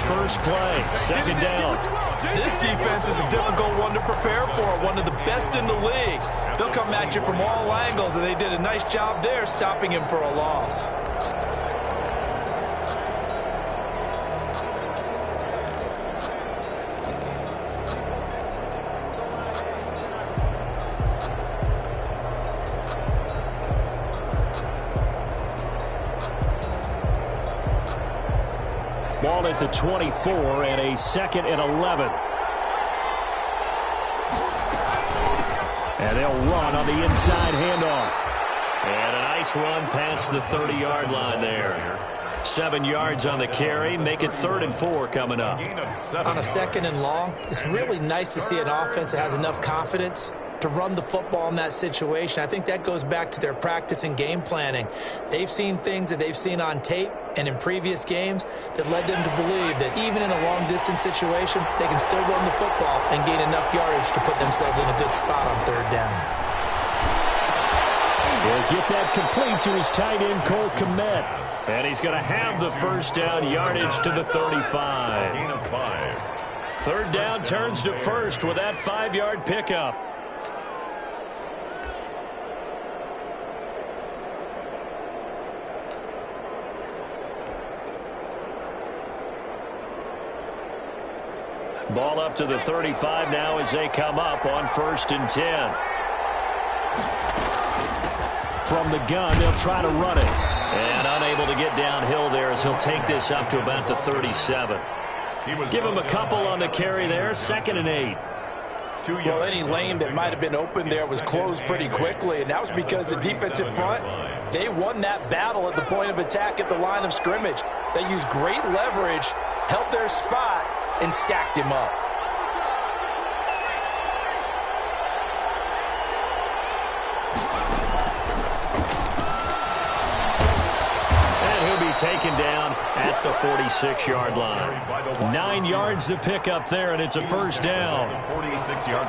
first play. Second down. This defense is a difficult one to prepare for, one of the best in the league. They'll come at you from all angles, and they did a nice job there stopping him for a loss. Ball at the 24 and a 2nd and 11. And they'll run on the inside handoff. And a nice run past the 30-yard line there. 7 yards on the carry. Make it 3rd and 4 coming up. On a 2nd and long, it's really nice to see an offense that has enough confidence to run the football in that situation. I think that goes back to their practice and game planning. They've seen things that they've seen on tape and in previous games that led them to believe that even in a long-distance situation, they can still run the football and gain enough yardage to put themselves in a good spot on 3rd down. He'll get that complete to his tight end, Cole Kmet. And he's going to have the first down yardage to the 35. 3rd down turns to 1st with that 5-yard pickup. Ball up to the 35 now as they come up on 1st and 10. From the gun, they'll try to run it. And unable to get downhill there as he'll take this up to about the 37. Give him a couple on the carry there. 2nd and 8. Well, any lane that might have been open there was closed pretty quickly, and that was because the defensive front, they won that battle at the point of attack at the line of scrimmage. They used great leverage, held their spot, and stacked him up. And he'll be taken down at the 46-yard line. 9 yards to pick up there, and it's a 1st down.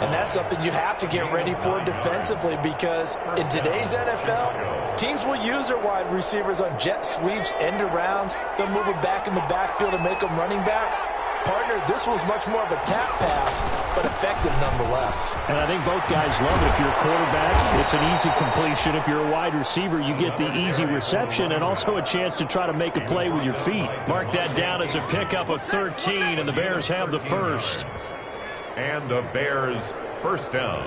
And that's something you have to get ready for defensively, because in today's NFL, teams will use their wide receivers on jet sweeps, end arounds. They'll move them back in the backfield and make them running backs. Partner, this was much more of a tap pass, but effective nonetheless. And I think both guys love it. If you're a quarterback, it's an easy completion. If you're a wide receiver, you get the easy reception and also a chance to try to make a play with your feet. Mark that down as a pickup of 13, and the Bears have the first. And the Bears' first down.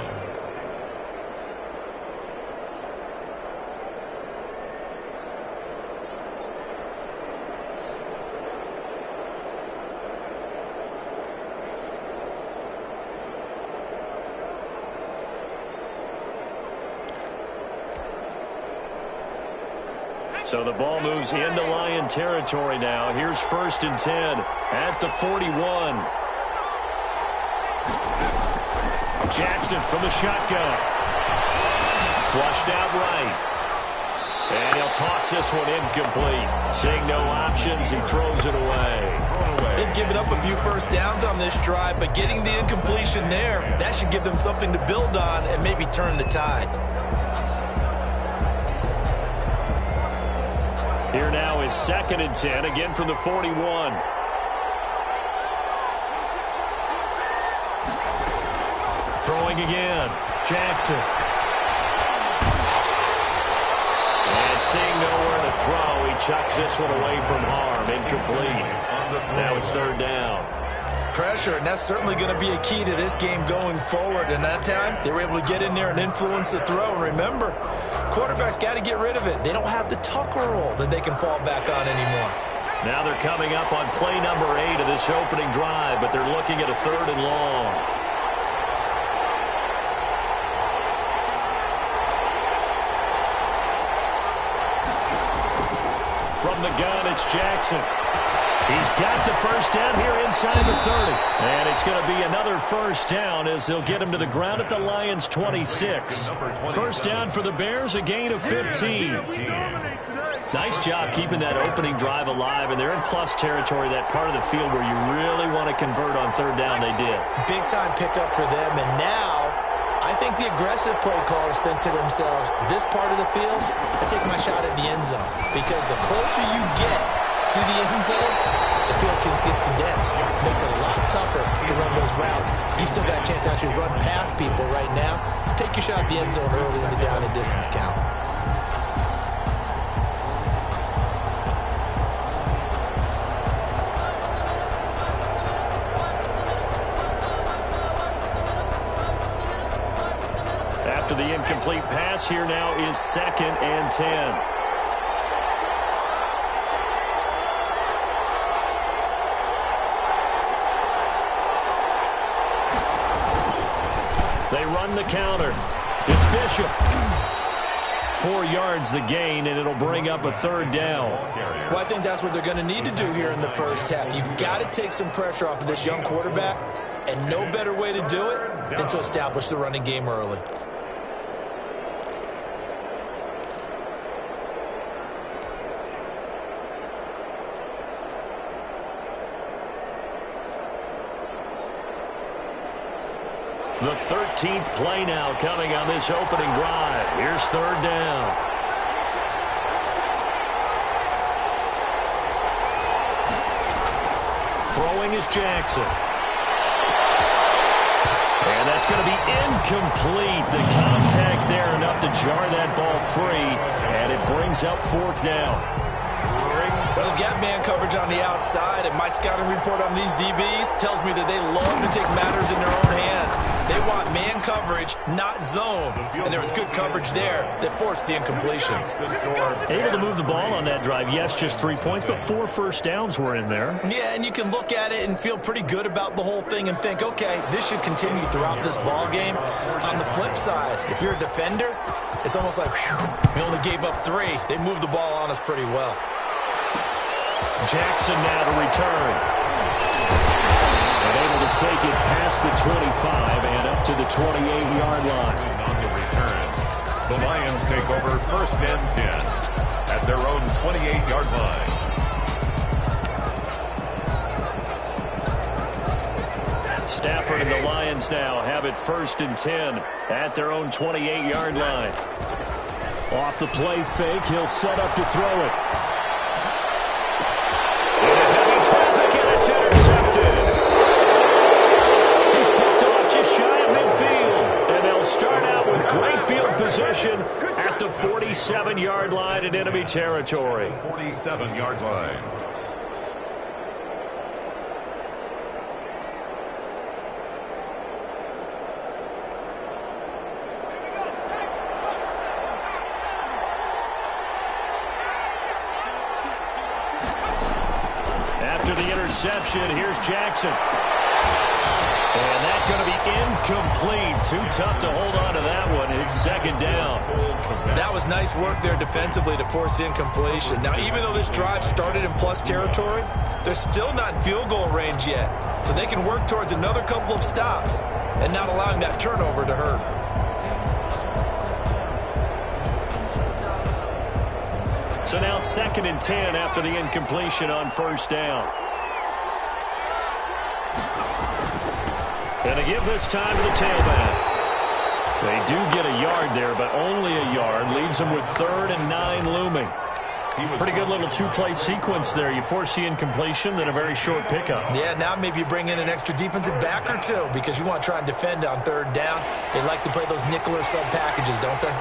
So the ball moves into Lion territory now. Here's 1st and 10 at the 41. Jackson from the shotgun. Flushed out right. And he'll toss this one incomplete. Seeing no options, he throws it away. They've given up a few first downs on this drive, but getting the incompletion there, that should give them something to build on and maybe turn the tide. Here now is 2nd and 10, again from the 41. Throwing again, Jackson. And seeing nowhere to throw, he chucks this one away from harm, incomplete. Now it's 3rd down. Pressure, and that's certainly going to be a key to this game going forward. And that time, they were able to get in there and influence the throw. And remember, quarterbacks got to get rid of it. They don't have the Tucker roll that they can fall back on anymore. Now they're coming up on play number 8 of this opening drive, but they're looking at a 3rd and long. From the gun, it's Jackson. He's got the first down here inside the 30. And it's going to be another first down as they'll get him to the ground at the Lions' 26. First down for the Bears, a gain of 15. Nice job keeping that opening drive alive, and they're in plus territory, that part of the field where you really want to convert on 3rd down. They did. Big-time pickup for them, and now I think the aggressive play callers think to themselves, this part of the field, I take my shot at the end zone, because the closer you get to the end zone, the field gets condensed. makes it a lot tougher to run those routes. You still got a chance to actually run past people right now. Take your shot at the end zone early in the down and distance count. After the incomplete pass, here now is 2nd and 10. They run the counter. It's Bishop. 4 yards the gain, and it'll bring up a 3rd down. Well, I think that's what they're going to need to do here in the first half. You've got to take some pressure off of this young quarterback, and no better way to do it than to establish the running game early. The 13th play now coming on this opening drive. Here's 3rd down. Throwing is Jackson. And that's going to be incomplete. The contact there enough to jar that ball free, and it brings up 4th down. Well, they've got man coverage on the outside, and my scouting report on these DBs tells me that they love to take matters in their own hands. They want man coverage, not zone. And there was good coverage there that forced the incompletion. Able to move the ball on that drive. Yes, just 3 points, but 4 first downs were in there. Yeah, and you can look at it and feel pretty good about the whole thing and think, okay, this should continue throughout this ball game. On the flip side, if you're a defender, it's almost like, whew, we only gave up 3. They moved the ball on us pretty well. Jackson now to return. And able to take it past the 25 and up to the 28-yard line. On the return, the Lions take over 1st and 10 at their own 28-yard line. Stafford and the Lions now have it 1st and 10 at their own 28-yard line. Off the play fake, he'll set up to throw it. Traffic, and it's intercepted. He's picked off just shy of midfield. And they'll start out with great field position at the 47-yard line in enemy territory. 47-yard line. Interception. Here's Jackson. And that's going to be incomplete. Too tough to hold on to that one. It's 2nd down. That was nice work there defensively to force the incompletion. Now, even though this drive started in plus territory, they're still not in field goal range yet. So they can work towards another couple of stops and not allowing that turnover to hurt. So now 2nd and 10 after the incompletion on 1st down. And they give this time to the tailback. They do get a yard there, but only a yard. Leaves them with 3rd and 9 looming. Pretty good little 2-play sequence there. You force the incompletion, then a very short pickup. Yeah, now maybe you bring in an extra defensive back or 2 because you want to try and defend on 3rd down. They like to play those nickel or sub packages, don't they?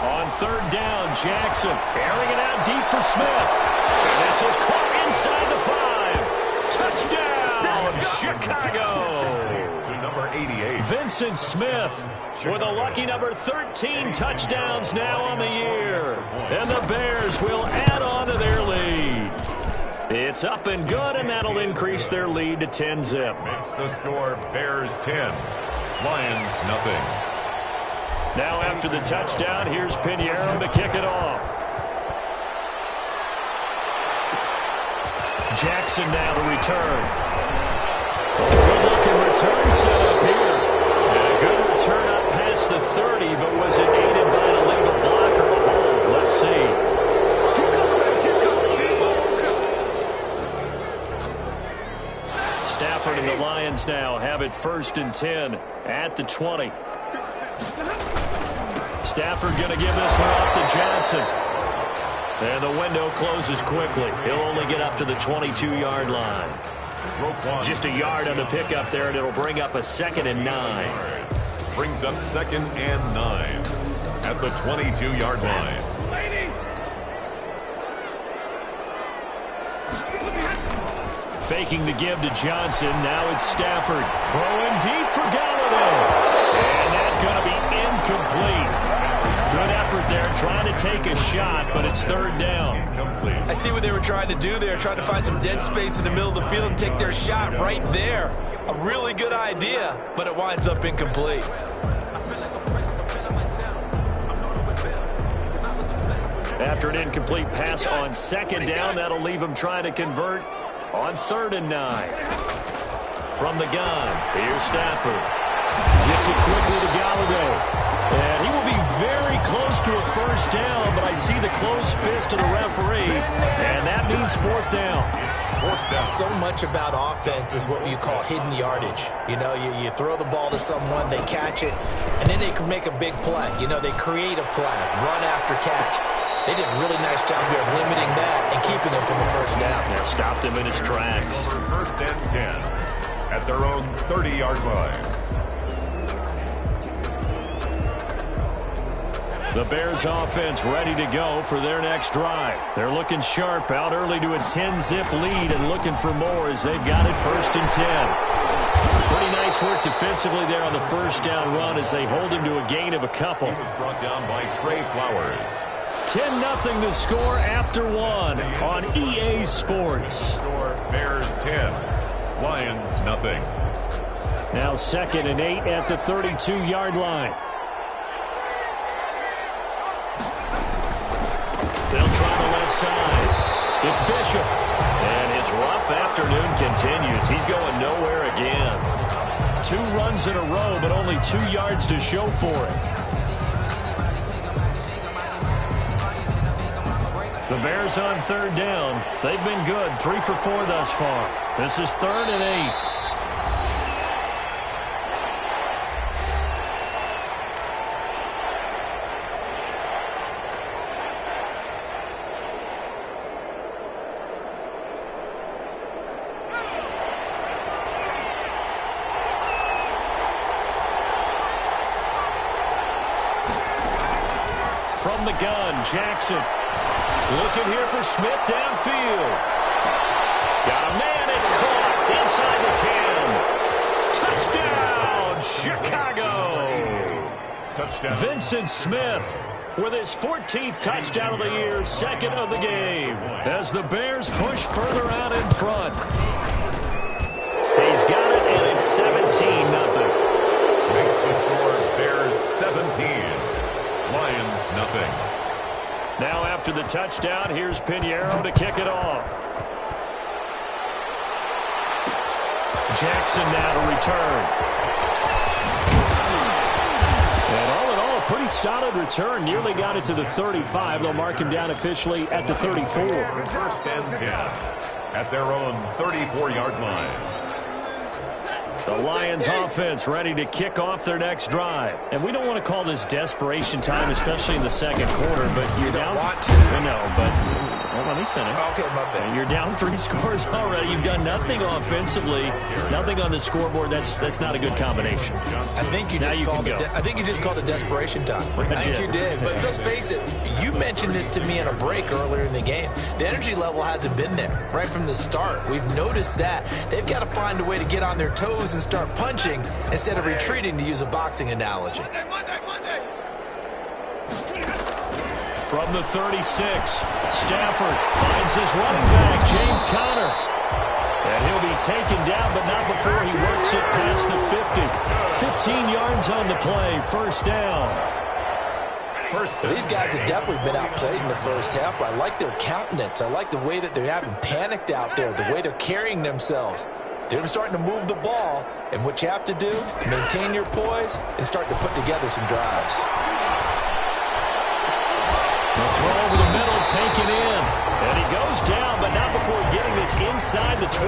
On 3rd down, Jackson airing it out deep for Smith. And this is caught inside the 5. Touchdown, Chicago. To number 88. Vincent Smith with a lucky number 13 touchdowns now on the year. And the Bears will add on to their lead. It's up and good, and that'll increase their lead to 10-zip. Makes the score Bears 10, Lions nothing. Now after the touchdown, here's Pinheiro to kick it off. Jackson now to return. Good-looking return set up here. And a good return up past the 30, but was it aided by an illegal block or a hold? Let's see. Stafford and the Lions now have it 1st and 10 at the 20. Stafford going to give this one up to Johnson. And the window closes quickly. He'll only get up to the 22-yard line. Just a yard on the pickup there, and it'll bring up a 2nd and 9. Brings up 2nd and 9 at the 22-yard line. Faking the give to Johnson. Now it's Stafford. Throwing deep for Galladay. And that's going to be incomplete. Good effort there, trying to take a shot, but it's 3rd down. I see what they were trying to do there, trying to find some dead space in the middle of the field and take their shot right there. A really good idea, but it winds up incomplete. After an incomplete pass on 2nd down, that'll leave him trying to convert on 3rd and 9. From the gun, here's Stafford. Gets it quickly to Galladay. And he will be very close to a 1st down, but I see the closed fist of the referee, and that means 4th down. So much about offense is what you call hidden yardage. You know, you throw the ball to someone, they catch it, and then they can make a big play. You know, they create a play, run after catch. They did a really nice job here of limiting that and keeping him from a 1st down. They stopped him in his tracks. 1st and 10 at their own 30-yard line. The Bears offense ready to go for their next drive. They're looking sharp, out early to a 10-zip lead and looking for more as they've got it 1st and 10. Pretty nice work defensively there on the 1st down run as they hold him to a gain of a couple. He was brought down by Trey Flowers. 10-0 the score after 1 on EA Sports. Bears 10, Lions nothing. Now 2nd and 8 at the 32-yard line. They'll try the left side. It's Bishop. And his rough afternoon continues. He's going nowhere again. 2 runs in a row, but only 2 yards to show for it. The Bears on 3rd down. They've been good. 3 for 4 thus far. This is 3rd and 8. From the gun, Jackson. Looking here for Smith downfield. Got a man, it's caught inside the 10. Touchdown, Chicago. Touchdown. Vincent Smith with his 14th touchdown of the year, 2nd of the game. As the Bears push further out in front. He's got it, and it's 17-0. Makes the score Bears 17. Lions nothing. Now after the touchdown, here's Pinheiro to kick it off. Jackson now to return. And all in all, a pretty solid return. Nearly got it to the 35. They'll mark him down officially at the 34. 1st and 10 at their own 34-yard line. The Lions offense ready to kick off their next drive. And we don't want to call this desperation time, especially in the 2nd quarter, but you're down. Want to. I know, but well, let me finish. Okay, my bad. You're down 3 scores already. You've done nothing offensively, nothing on the scoreboard. That's not a good combination. I think you just called it desperation time. I think you did. But let's face it, you mentioned this to me in a break earlier in the game. The energy level hasn't been there right from the start. We've noticed that. They've got to find a way to get on their toes and start punching instead of retreating, to use a boxing analogy. From the 36, Stafford finds his running back, James Conner. And he'll be taken down, but not before he works it past the 50. 15 yards on the play, 1st down. These guys have definitely been outplayed in the 1st half, but I like their countenance. I like the way that they're having panicked out there, the way they're carrying themselves. They're starting to move the ball, and what you have to do, maintain your poise and start to put together some drives. The throw over the middle, taken in. And he goes down, but not before getting this inside the 25.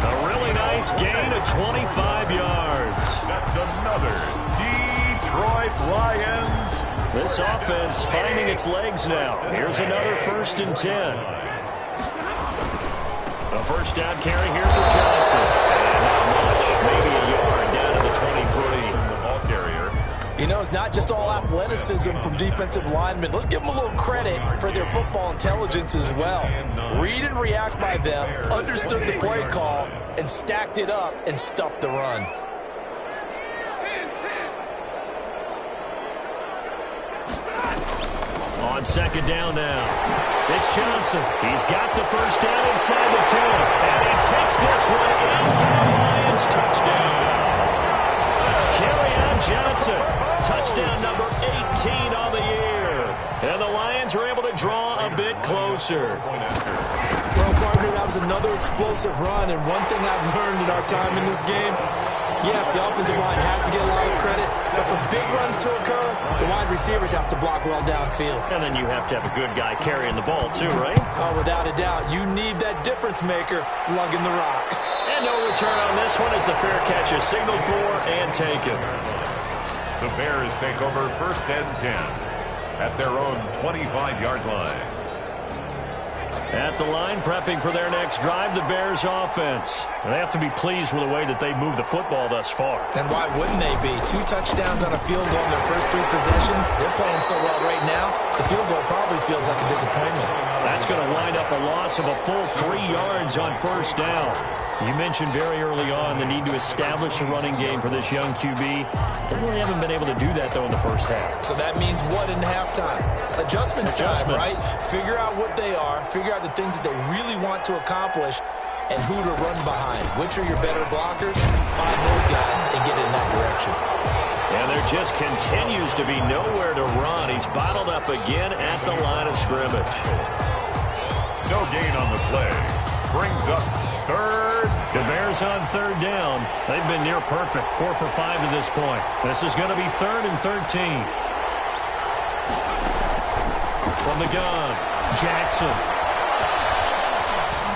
A really nice gain of 25 yards. That's another Detroit Lions This offense finding its legs now. Here's another 1st and 10. A first down carry here for Johnson. And not much, maybe a yard down to the 23. The ball carrier. You know, it's not just all athleticism from defensive linemen. Let's give them a little credit for their football intelligence as well. Read and react by them, understood the play call, and stacked it up and stuffed the run. On 2nd down now. It's Johnson. He's got the first down inside the 10. And he takes this one in for the Lions. Touchdown. Kerryon Johnson. Touchdown number 18 on the year. And the Lions are able to draw a bit closer. Well, partner, that was another explosive run. And one thing I've learned in our time in this game, yes, the offensive line has to get a lot of credit, but for big runs to occur, the wide receivers have to block well downfield. And then you have to have a good guy carrying the ball too, right? Oh, without a doubt. You need that difference maker lugging the rock. And no return on this one as the fair catch is signaled for and taken. The Bears take over 1st and 10 at their own 25-yard line. At the line, prepping for their next drive, the Bears offense. They have to be pleased with the way that they've moved the football thus far. And why wouldn't they be? 2 touchdowns on a field goal in their first 3 possessions. They're playing so well right now, the field goal probably feels like a disappointment. That's going to wind up a loss of a full 3 yards on 1st down. You mentioned very early on the need to establish a running game for this young QB. They really haven't been able to do that, though, in the first half. So that means what in halftime? Adjustments time, right? Figure out what they are, figure out the things that they really want to accomplish, and who to run behind. Which are your better blockers? Find those guys and get in that direction. And there just continues to be nowhere to run. He's bottled up again at the line of scrimmage. No gain on the play. Brings up 3rd. The Bears on 3rd down. They've been near perfect. 4 for 5 to this point. This is going to be 3rd and 13. From the gun, Jackson.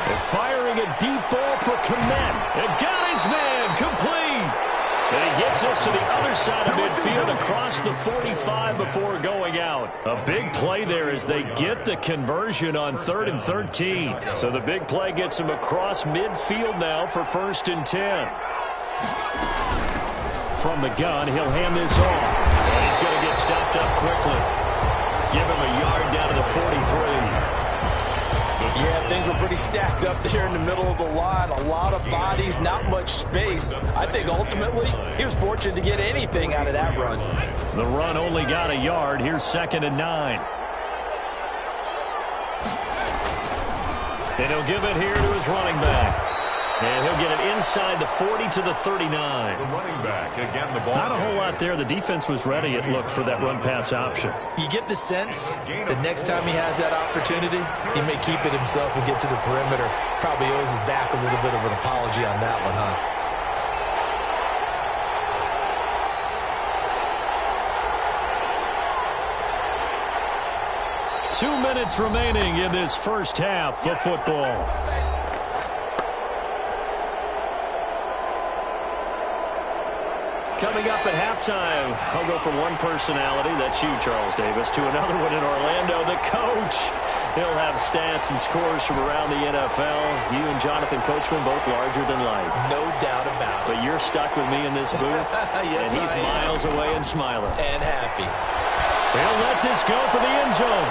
They're firing a deep ball for Kmet. It got his man complete. And he gets us to the other side of midfield across the 45 before going out. A big play there as they get the conversion on 3rd and 13. So the big play gets him across midfield now for 1st and 10. From the gun, he'll hand this off. And he's going to get stopped up quickly. Give him a yard down to the 43. Yeah, things were pretty stacked up there in the middle of the line. A lot of bodies, not much space. I think ultimately he was fortunate to get anything out of that run. The run only got a yard. Here's 2nd and 9. And he'll give it here to his running back. And he'll get it inside the 40 to the 39. The running back, again, the ball. Not a whole lot there. The defense was ready, it looked, for that run-pass option. You get the sense that next time he has that opportunity, he may keep it himself and get to the perimeter. Probably owes his back a little bit of an apology on that one, huh? 2 minutes remaining in this first half of football. Coming up at halftime, I'll go from one personality, that's you, Charles Davis, to another one in Orlando, the coach. He'll have stats and scores from around the NFL. You and Jonathan Coachman both larger than life. No doubt about it. But you're stuck with me in this booth, yes, and he's miles away and smiling. And happy. He'll let this go for the end zone.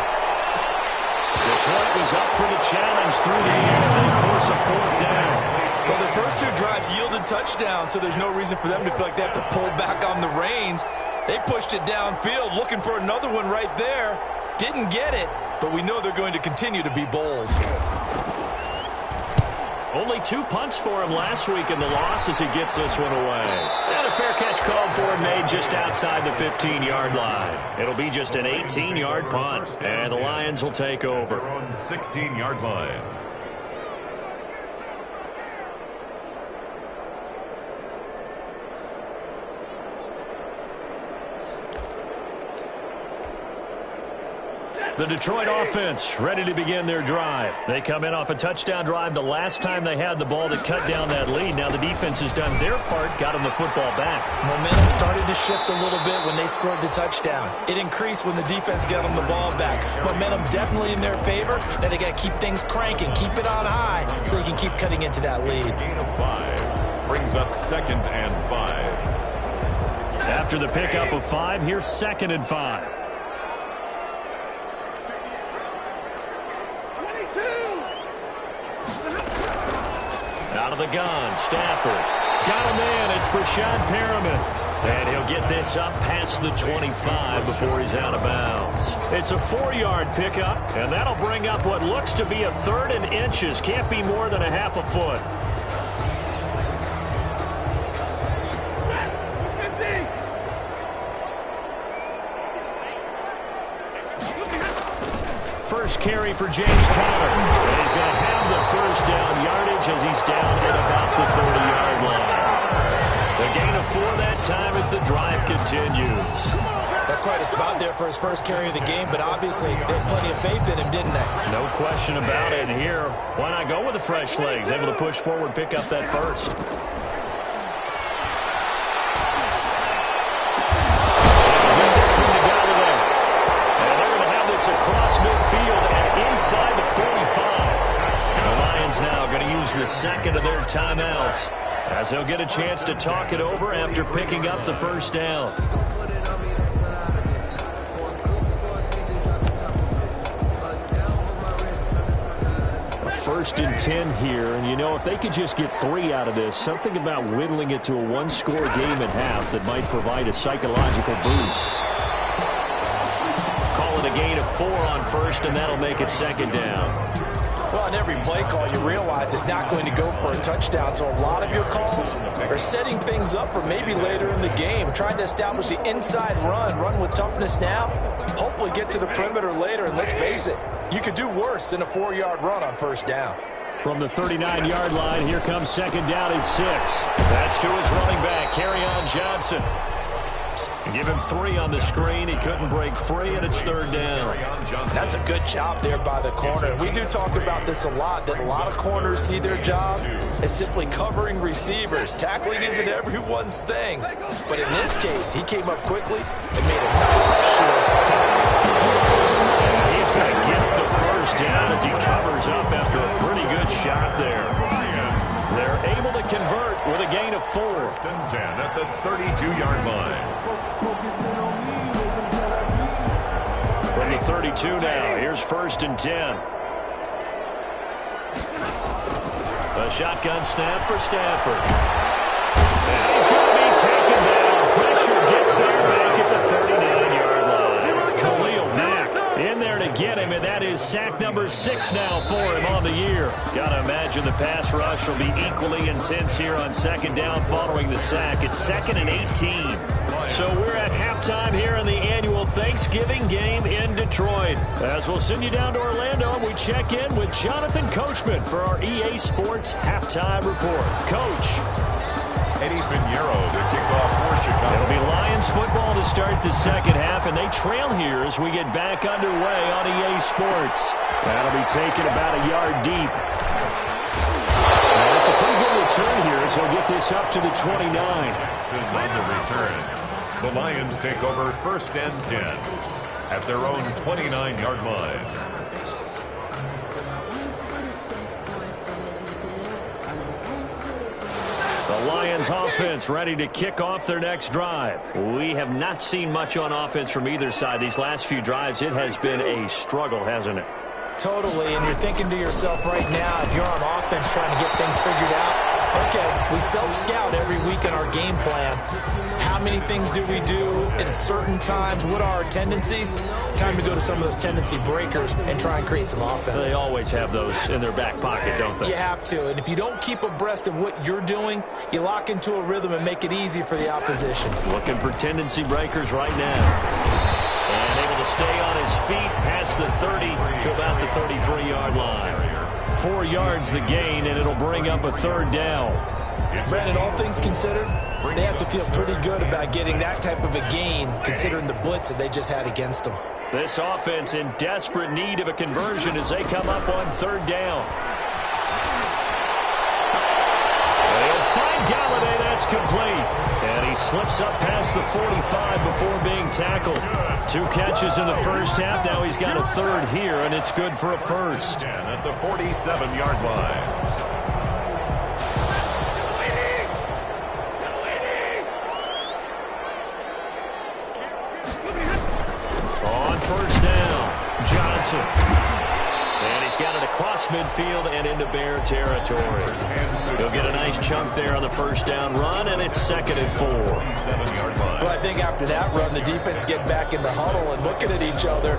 Detroit was up for the challenge through the air. They force a 4th down. Well, the first 2 drives yielded touchdowns, so there's no reason for them to feel like they have to pull back on the reins. They pushed it downfield, looking for another one right there. Didn't get it, but we know they're going to continue to be bold. Only 2 punts for him last week in the loss as he gets this one away. And a fair catch called for and made just outside the 15-yard line. It'll be just an 18-yard punt, and the Lions will take over. Their own 16-yard line. The Detroit offense ready to begin their drive. They come in off a touchdown drive the last time they had the ball to cut down that lead. Now the defense has done their part, got them the football back. Momentum started to shift a little bit when they scored the touchdown. It increased when the defense got them the ball back. Momentum definitely in their favor. Now they got to keep things cranking, keep it on high so they can keep cutting into that lead. Gain of 5 brings up 2nd and 5. After the pickup of 5, here's 2nd and 5. Out of the gun, Stafford. Got him in. It's Brashad Perriman. And he'll get this up past the 25 before he's out of bounds. It's a 4-yard pickup, and that'll bring up what looks to be a 3rd and inches. Can't be more than a half a foot. First carry for James Conner. And he's going to have the first down yardage as he's down at about the 30-yard line. The gain of 4 that time as the drive continues. That's quite a spot there for his first carry of the game, but obviously they had plenty of faith in him, didn't they? No question about it. And here, why not go with the fresh legs? Able to push forward, pick up that first. Across midfield and inside the 45. The Lions now going to use the second of their timeouts as they'll get a chance to talk it over after picking up the first down. A 1st and 10 here, and you know, if they could just get 3 out of this, something about whittling it to a 1-score game at half that might provide a psychological boost. A gain of 4 on 1st, and that'll make it 2nd down. Well, on every play call, you realize it's not going to go for a touchdown, so a lot of your calls are setting things up for maybe later in the game, trying to establish the inside run with toughness now, hopefully get to the perimeter later, and let's face it, you could do worse than a 4-yard run on 1st down. From the 39-yard line, here comes 2nd down and 6. That's to his running back, Kerryon Johnson. Give him 3 on the screen. He couldn't break free, and it's 3rd down. That's a good job there by the corner. We do talk about this a lot, that a lot of corners see their job as simply covering receivers. Tackling isn't everyone's thing. But in this case, he came up quickly and made a nice short tackle. He's going to get the first down as he covers up after a pretty good shot there. They're able to convert with a gain of 4. 1st and 10 at the 32-yard line. From the 32 now, here's 1st and 10. A shotgun snap for Stafford. And he's going to be taken down. Pressure gets there back at the 39-yard line. Khalil Mack in there to get him, and that is sack number 6 now for him on the year. Got to imagine the pass rush will be equally intense here on 2nd down following the sack. It's 2nd and 18. So we're at halftime here in the annual Thanksgiving game in Detroit. As we'll send you down to Orlando, we check in with Jonathan Coachman for our EA Sports Halftime Report. Coach. Eddie Pinheiro to kick off for Chicago. It'll be Lions football to start the 2nd half, and they trail here as we get back underway on EA Sports. That'll be taken about a yard deep. That's a pretty good return here as he'll get this up to the 29. Jackson on the return. The Lions take over 1st and 10 at their own 29-yard line. The Lions offense ready to kick off their next drive. We have not seen much on offense from either side. These last few drives, it has been a struggle, hasn't it? Totally, and you're thinking to yourself right now, if you're on offense trying to get things figured out, okay, we self-scout every week in our game plan. How many things do we do at certain times? What are our tendencies? Time to go to some of those tendency breakers and try and create some offense. They always have those in their back pocket, don't they? You have to, and if you don't keep abreast of what you're doing, you lock into a rhythm and make it easy for the opposition. Looking for tendency breakers right now. And able to stay on his feet past the 30 to about the 33-yard line. 4 yards the gain, and it'll bring up a 3rd down. Brandon, all things considered, They have to feel pretty good about getting that type of a gain, considering the blitz that they just had against them. This offense in desperate need of a conversion as they come up on third down. They'll find Galladay. That's complete. And he slips up past the 45 before being tackled. 2 catches in the first half. Now he's got a third here, and it's good for a first. At the 47-yard line. First down, Johnson. And he's got it across midfield and into Bear territory. He'll get a nice chunk there on the first down run, and it's 2nd and 4. Well, I think after that run, the defense getting back in the huddle and looking at each other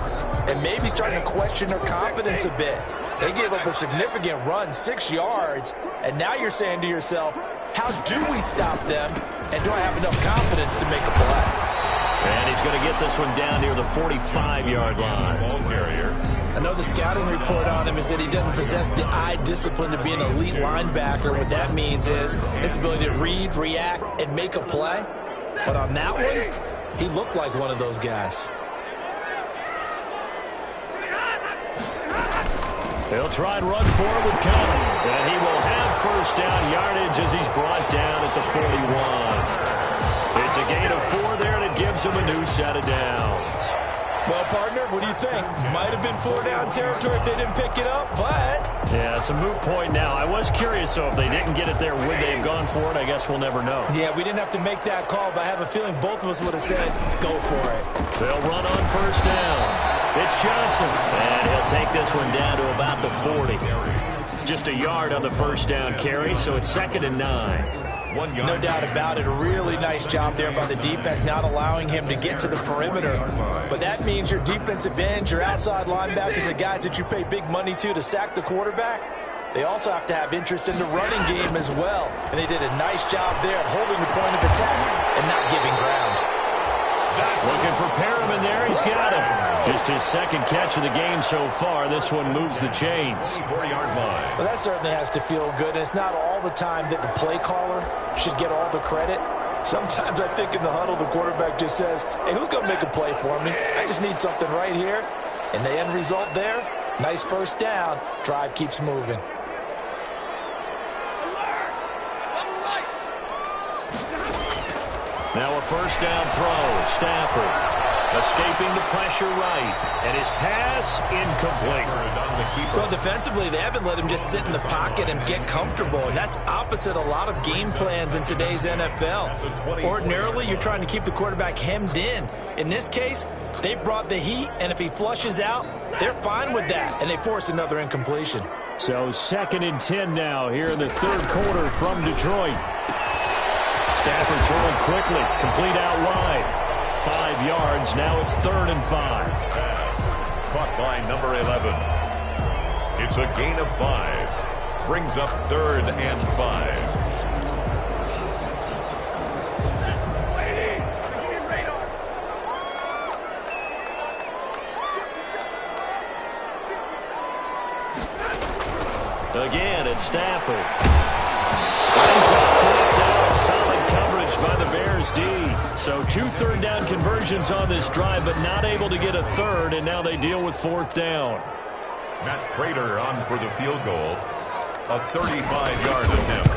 and maybe starting to question their confidence a bit. They gave up a significant run, 6 yards, and now you're saying to yourself, how do we stop them, and do I have enough confidence to make a play? And he's going to get this one down near the 45-yard line. I know the scouting report on him is that he doesn't possess the eye discipline to be an elite linebacker. What that means is his ability to read, react, and make a play. But on that one, he looked like one of those guys. He'll try and run forward with Cohen. And he will have first down yardage as he's brought down at the 41. It's a gain of 4 there, and it gives him a new set of downs. Well, partner, what do you think? Might have been 4-down territory if they didn't pick it up, but... Yeah, it's a moot point now. I was curious, so if they didn't get it there, would they have gone for it? I guess we'll never know. Yeah, we didn't have to make that call, but I have a feeling both of us would have said, go for it. They'll run on first down. It's Johnson, and he'll take this one down to about the 40. Just a yard on the first down carry, so it's 2nd and 9. No doubt about it. A really nice job there by the defense, not allowing him to get to the perimeter. But that means your defensive ends, your outside linebackers, the guys that you pay big money to sack the quarterback, they also have to have interest in the running game as well. And they did a nice job there holding the point of attack and not giving ground. Looking for Perriman there. He's got him. Just his 2nd catch of the game so far. This one moves the chains. Well, that certainly has to feel good. And it's not all the time that the play caller should get all the credit. Sometimes I think in the huddle, the quarterback just says, hey, who's going to make a play for me? I just need something right here. And the end result there, nice first down. Drive keeps moving. Now a first down throw. Stafford escaping the pressure right. And his pass incomplete. Well, defensively, they haven't let him just sit in the pocket and get comfortable. And that's opposite a lot of game plans in today's NFL. Ordinarily, you're trying to keep the quarterback hemmed in. In this case, they brought the heat, and if he flushes out, they're fine with that. And they force another incompletion. So 2nd and 10 now here in the 3rd quarter from Detroit. Stafford throwing quickly, complete out wide. 5 yards, now it's 3rd and 5. Caught by number 11. It's a gain of 5. Brings up 3rd and 5. Again, it's Stafford. Ends up flipped out. Solid coverage by the Bears D. So 2 third down conversions on this drive, but not able to get a third, and now they deal with 4th down. Matt Prater on for the field goal. A 35-yard attempt.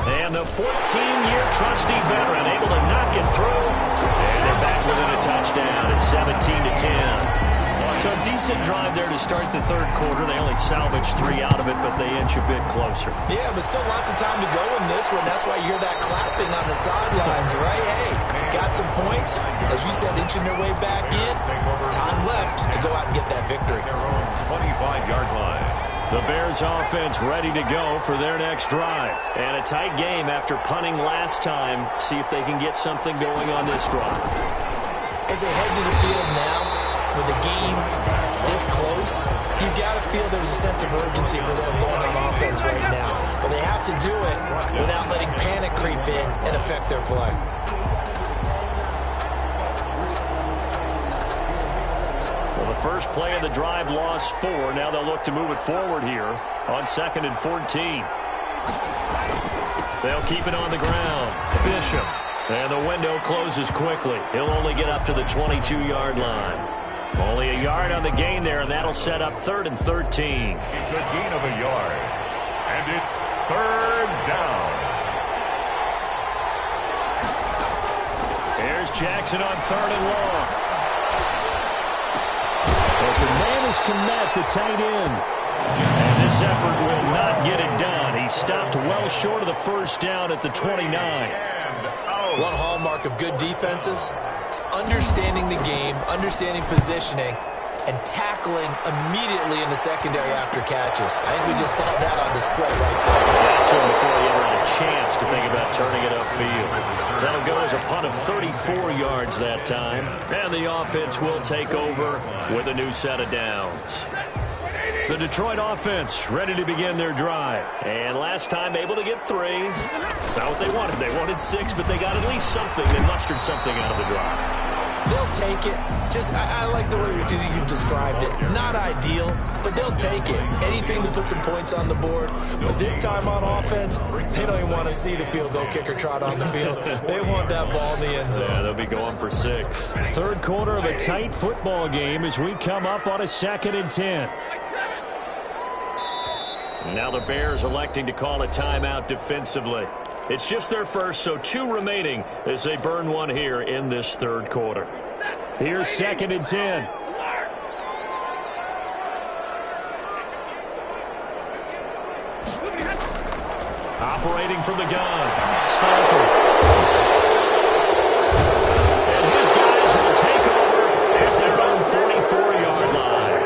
And the 14-year trusty veteran able to knock it through. And they're back within a touchdown. It's 17-10. So a decent drive there to start the 3rd quarter. They only salvaged 3 out of it, but they inch a bit closer. Yeah, but still lots of time to go in this one. That's why you hear that clapping on the sidelines, right? Hey, got some points. As you said, inching their way back in. Time left to go out and get that victory. Their own 25-yard line. The Bears offense ready to go for their next drive. And a tight game after punting last time. See if they can get something going on this drive. As they head to the field now, with the game this close, you've got to feel there's a sense of urgency for them going on offense right now. But they have to do it without letting panic creep in and affect their play. Well, the first play of the drive lost 4. Now they'll look to move it forward here on 2nd and 14. They'll keep it on the ground. Bishop. And the window closes quickly. He'll only get up to the 22-yard line. Only a yard on the gain there, and that'll set up 3rd and 13. It's a gain of a yard. And it's 3rd down. Here's Jackson on 3rd and long. Open man is Kmet, the tight end. And this effort will not get it done. He stopped well short of the first down at the 29. One hallmark of good defenses is understanding the game, understanding positioning, and tackling immediately in the secondary after catches. I think we just saw that on display right there. Got to him before he ever had a chance to think about turning it upfield. That'll go as a punt of 34 yards that time. And the offense will take over with a new set of downs. The Detroit offense ready to begin their drive. And last time able to get 3. It's not what they wanted. They wanted 6, but they got at least something. They mustered something out of the drive. They'll take it. I like the way you've described it. Not ideal, but they'll take it. Anything to put some points on the board. But this time on offense, they don't even want to see the field goal kicker trot on the field. They want that ball in the end zone. Yeah, they'll be going for 6. Third quarter of a tight football game as we come up on a 2nd and 10. Now the Bears electing to call a timeout defensively. It's just their first, so 2 remaining as they burn one here in this third quarter. Here's 2nd and 10. Operating from the gun. Stafford. And his guys will take over at their own 44-yard line.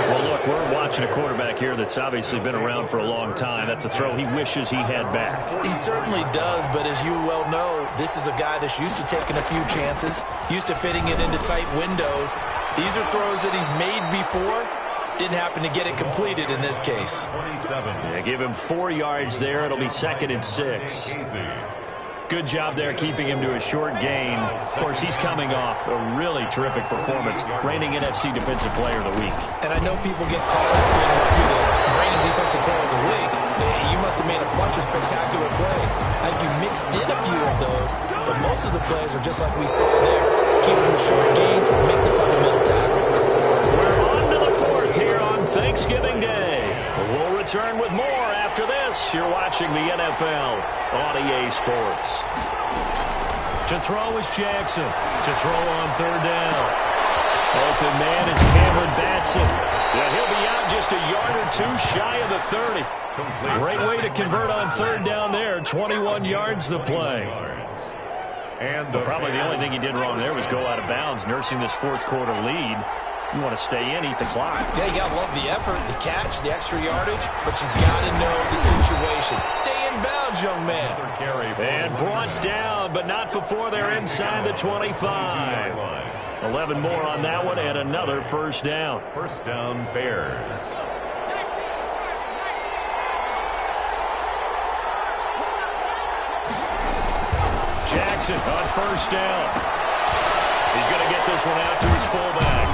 Well, look, we're watching a quarterback here that's obviously been around for a long time. That's a throw he wishes he had back. He certainly does, but as you well know, this is a guy that's used to taking a few chances, used to fitting it into tight windows. These are throws that he's made before. Didn't happen to get it completed in this case. 27. Yeah, give him 4 yards there. It'll be 2nd and 6. Good job there keeping him to a short gain. Of course, he's coming off a really terrific performance, reigning NFC Defensive Player of the Week. And I know people get caught up in the reigning Defensive Player of the Week. You must have made a bunch of spectacular plays. I think you mixed in a few of those, but most of the plays are just like we saw there. Keep them to short gains, make the fundamental tackle. We're on to the 4th here on Thanksgiving Day. We'll return with more after this. You're watching the NFL on EA Sports. To throw is Jackson. To throw on 3rd down. Open man is Cameron Batson. Yeah, he'll be out just a yard or 2 shy of the 30. Great way to convert on 3rd down there. 21 yards the play. And probably the only thing he did wrong there was go out of bounds, nursing this 4th quarter lead. You want to stay in, eat the clock. Yeah, you got to love the effort, the catch, the extra yardage, but you got to know the situation. Stay in bounds, young man. And brought down, but not before they're inside the 25. 11 more on that one, and another 1st down. 1st down, Bears. Jackson on 1st down. He's going to get this one out to his fullback.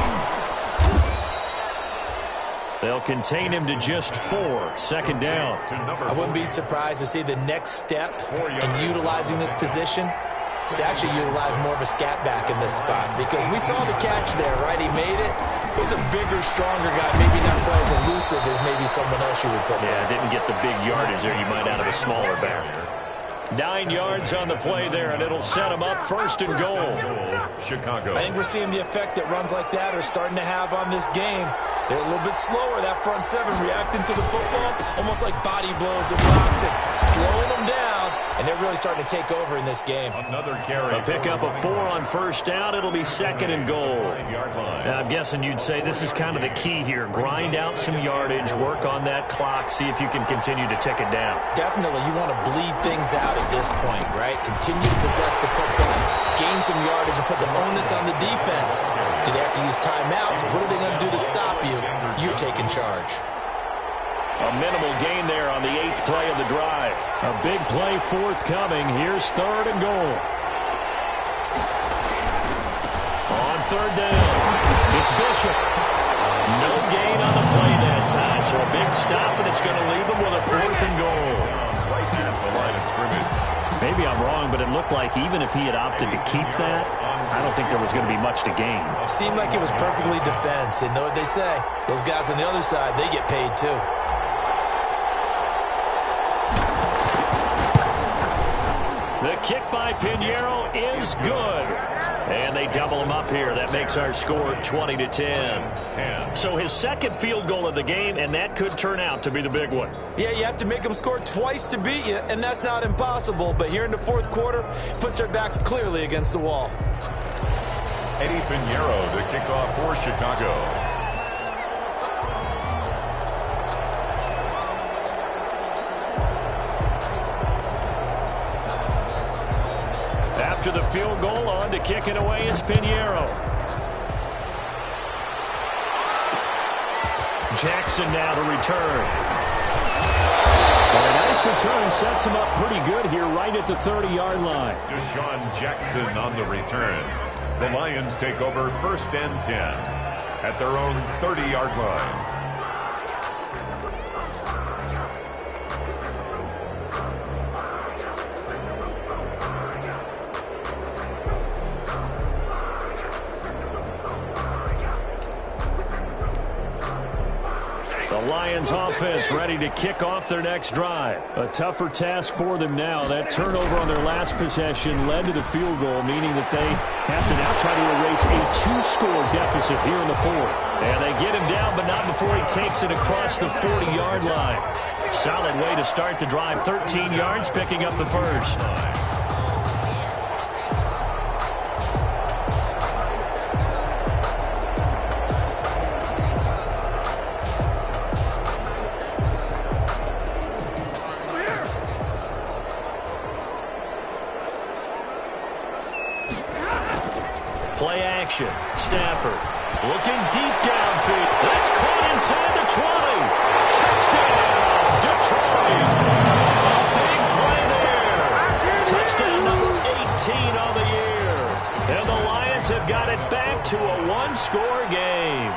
They'll contain him to just 4. 2nd down. I wouldn't be surprised to see the next step in utilizing this position is to actually utilize more of a scat back in this spot, because we saw the catch there, right? He made it. He's a bigger, stronger guy, maybe not quite as elusive as maybe someone else you would put there. Yeah, didn't get the big yardage there you might out of a smaller back. 9 yards on the play there, and it'll set him up 1st and goal. Chicago. I think we're seeing the effect that runs like that are starting to have on this game. They're a little bit slower, that front 7, reacting to the football, almost like body blows and boxing, slowing them down, and they're really starting to take over in this game. Another carry. A pickup of 4 on 1st down. It'll be 2nd and goal. Now, I'm guessing you'd say this is kind of the key here. Grind out some yardage, work on that clock, see if you can continue to tick it down. Definitely, you want to bleed things out at this point, right? Continue to possess the football, gain some yardage, and put the onus on the defense. Do they have to use timeouts? What are they going to do to stop you? You're taking charge. A minimal gain there on the 8th play of the drive. A big play forthcoming. Here's 3rd and goal. On 3rd down, it's Bishop. No gain on the play that time, so a big stop, and it's going to leave them with a 4th and goal. Right at the line maybe I'm wrong, but it looked like even if he had opted to keep that, I don't think there was going to be much to gain. Seemed like it was perfectly defense. And know what they say? Those guys on the other side, they get paid too. The kick by Pinheiro is good. And they double him up here. That makes our score 20-10. So his second field goal of the game, and that could turn out to be the big one. Yeah, you have to make them score twice to beat you, and that's not impossible. But here in the fourth quarter, puts their backs clearly against the wall. Eddie Pinheiro to kick off for Chicago. After the field goal, on to kick it away is Pinheiro. Jackson now to return. And a nice return sets him up pretty good here right at the 30-yard line. Deshaun Jackson on the return. The Lions take over 1st and 10 at their own 30-yard line. The Lions offense ready to kick off their next drive. A tougher task for them now. That turnover on their last possession led to the field goal, meaning that they have to now try to erase a 2-score deficit here in the fourth. And they get him down, but not before he takes it across the 40-yard line. Solid way to start the drive. 13 yards, picking up the first. Play action. Stafford looking deep downfield. That's caught inside the 20. Touchdown, Detroit. A big play there. Touchdown number 18 on the year. And the Lions have got it back to a 1-score game.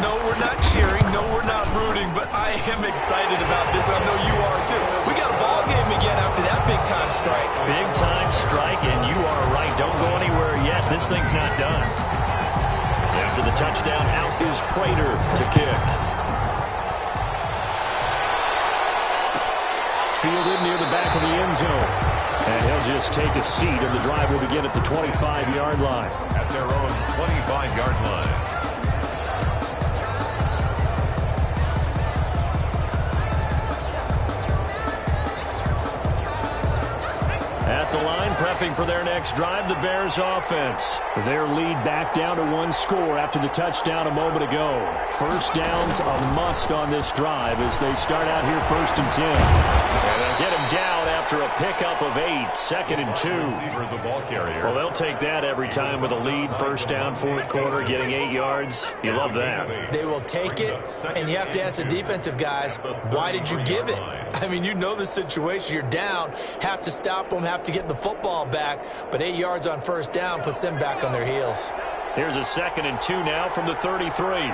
No, we're not cheering. No, we're not rooting. But I am excited about this. I know you are, too. We got a ball game again after that big-time strike. Big-time strike, and you are right. Don't go anywhere yet. This thing's not done. After the touchdown, out is Prater to kick. Fielded near the back of the end zone. And he'll just take a seat, and the drive will begin at the 25-yard line. At their own 25-yard line. At the line, prepping for their next drive, the Bears offense. Their lead back down to 1 score after the touchdown a moment ago. First down's a must on this drive as they start out here 1st and 10. And they'll get him down after a pickup of 8, 2nd and 2. The ball carrier. Well, they'll take that every time with a lead. First down, 4th quarter, getting 8 yards. You love that. They will take it, and you have to ask the defensive guys, why did you give it? I mean, you know the situation. You're down, have to stop them, have to get the football back, but 8 yards on first down puts them back on their heels. Here's a 2nd and 2 now from the 33.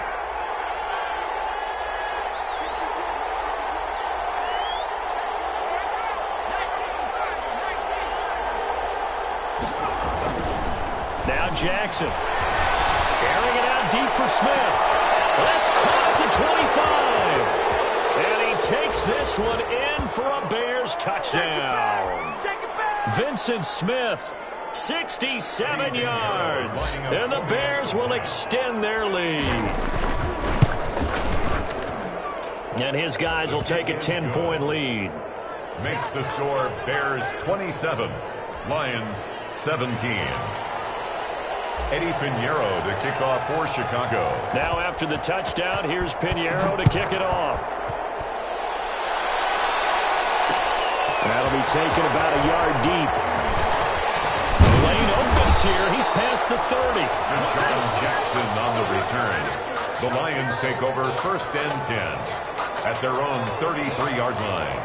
Now Jackson. Airing it out deep for Smith. That's caught at the 25. And he takes this one in for a Bears touchdown. Vincent Smith, 67 yards. And the Bears will extend their lead. And his guys will take a 10-point lead. Makes the score Bears 27, Lions 17. Eddie Pinheiro to kick off for Chicago. Now after the touchdown, here's Pinheiro to kick it off. That'll be taken about a yard deep. The lane opens here. He's past the 30. Deshaun Jackson on the return. The Lions take over 1st and 10 at their own 33-yard line.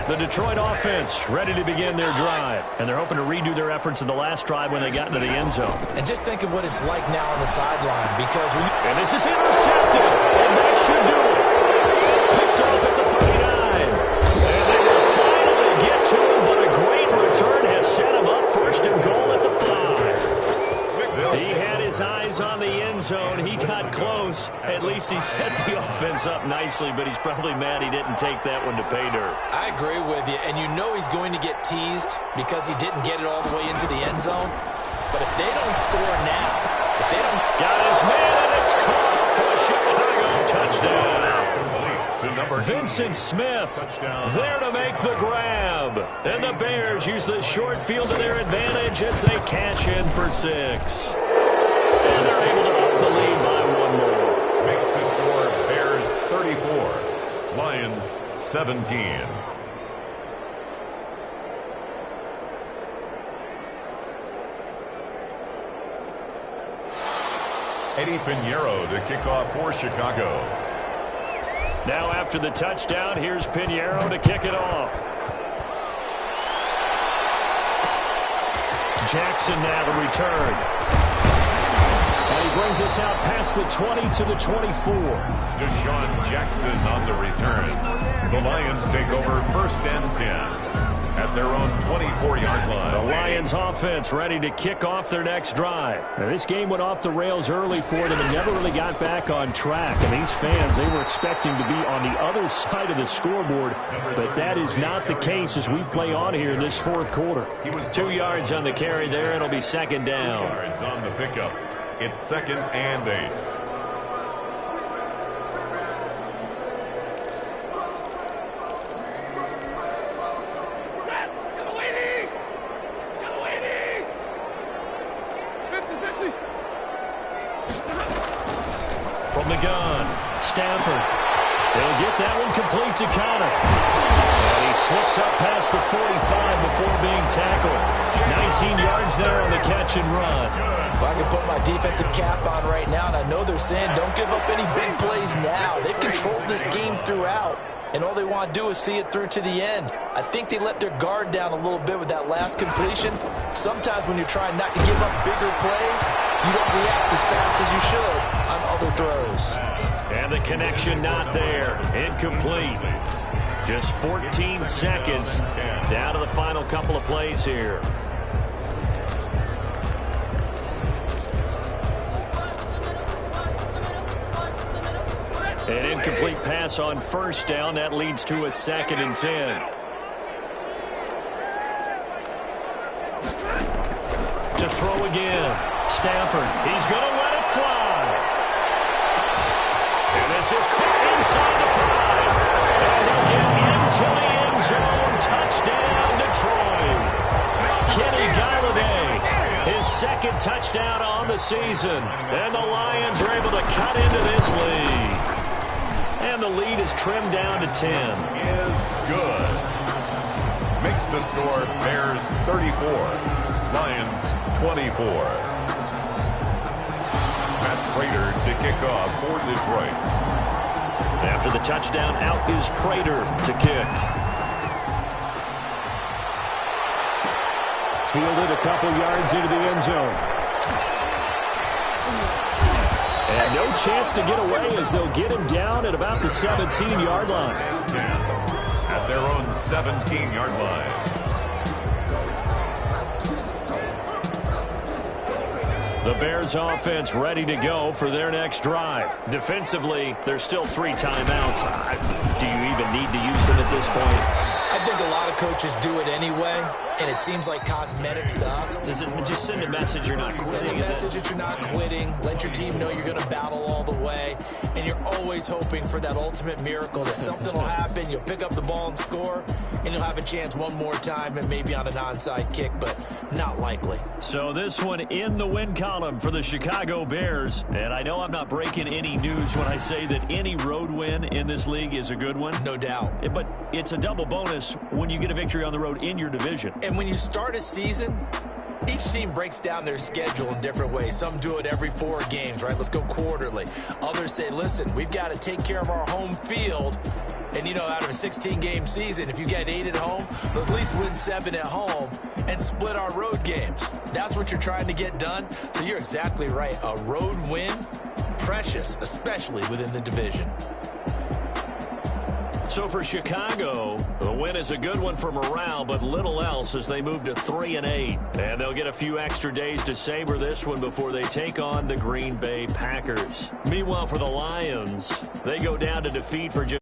The Detroit offense ready to begin their drive. And they're hoping to redo their efforts in the last drive when they got into the end zone. And just think of what it's like now on the sideline, because when you... And this is intercepted. And that should do it. Picked off at the 39. his eyes on the end zone. He got close. At least he set the offense up nicely, but he's probably mad he didn't take that one to pay dirt. I agree with you, and you know he's going to get teased because he didn't get it all the way into the end zone. But if they don't score now, if they don't... Got his man, and it's caught for a Chicago touchdown. Vincent Smith there to make the grab. And the Bears use the short field to their advantage as they cash in for 6. And they're able to up the lead by 1 more. Makes the score Bears 34, Lions 17. Eddie Pinheiro to kick off for Chicago. Now after the touchdown, here's Pinheiro to kick it off. Jackson now to return. And he brings us out past the 20 to the 24. Deshaun Jackson on the return. The Lions take over 1st and 10 at their own 24-yard line. The Lions offense ready to kick off their next drive. Now, this game went off the rails early for them and never really got back on track. And these fans, they were expecting to be on the other side of the scoreboard, but that is not the case as we play on here in this 4th quarter. 2 yards on the carry there. It'll be 2nd down. 2 yards on the pickup. It's 2nd and 8. From the gun, Stafford. He'll get that one complete to Connor. And he slips up past the 45 before being tackled. 19 yards there on the catch and run. Well, I can put my defensive cap on right now, and I know they're saying don't give up any big plays now. They've controlled this game throughout, and all they want to do is see it through to the end. I think they let their guard down a little bit with that last completion. Sometimes when you're trying not to give up bigger plays, you don't react as fast as you should on other throws. And the connection not there. Incomplete. Just 14 seconds down to the final couple of plays here. An incomplete pass on 1st down. That leads to a 2nd and 10. To throw again. Stafford. He's going to let it fly. And this is caught inside the 5. And he'll get into the end zone. Touchdown, Detroit. Kenny Galladay, his 2nd touchdown on the season. And the Lions are able to cut into this lead. And the lead is trimmed down to 10. Is good. Makes the score Bears 34, Lions 24. Matt Prater to kick off for Detroit. After the touchdown, out is Prater to kick. Fielded a couple yards into the end zone. And no chance to get away as they'll get him down at about the 17-yard line. At their own 17-yard line. The Bears offense ready to go for their next drive. Defensively, there's still 3 timeouts. Do you even need to use them at this point? I think a lot of coaches do it anyway, and it seems like cosmetics to us. Does it just send a message you're not quitting? Send a message that you're not quitting. Let your team know you're going to battle all the way, and you're always hoping for that ultimate miracle that something will happen, you'll pick up the ball and score, and you'll have a chance one more time and maybe on an onside kick, but not likely. So this one in the win column for the Chicago Bears, and I know I'm not breaking any news when I say that any road win in this league is a good one. No doubt. But it's a double bonus when you get a victory on the road in your division. And when you start a season, each team breaks down their schedule in different ways. Some do it every 4 games, right? Let's go quarterly. Others say, listen, we've got to take care of our home field. And, you know, out of a 16-game season, if you get 8 at home, let's at least win 7 at home and split our road games. That's what you're trying to get done. So you're exactly right. A road win, precious, especially within the division. So for Chicago, the win is a good one for morale, but little else as they move to 3-8. And they'll get a few extra days to savor this one before they take on the Green Bay Packers. Meanwhile, for the Lions, they go down to defeat for just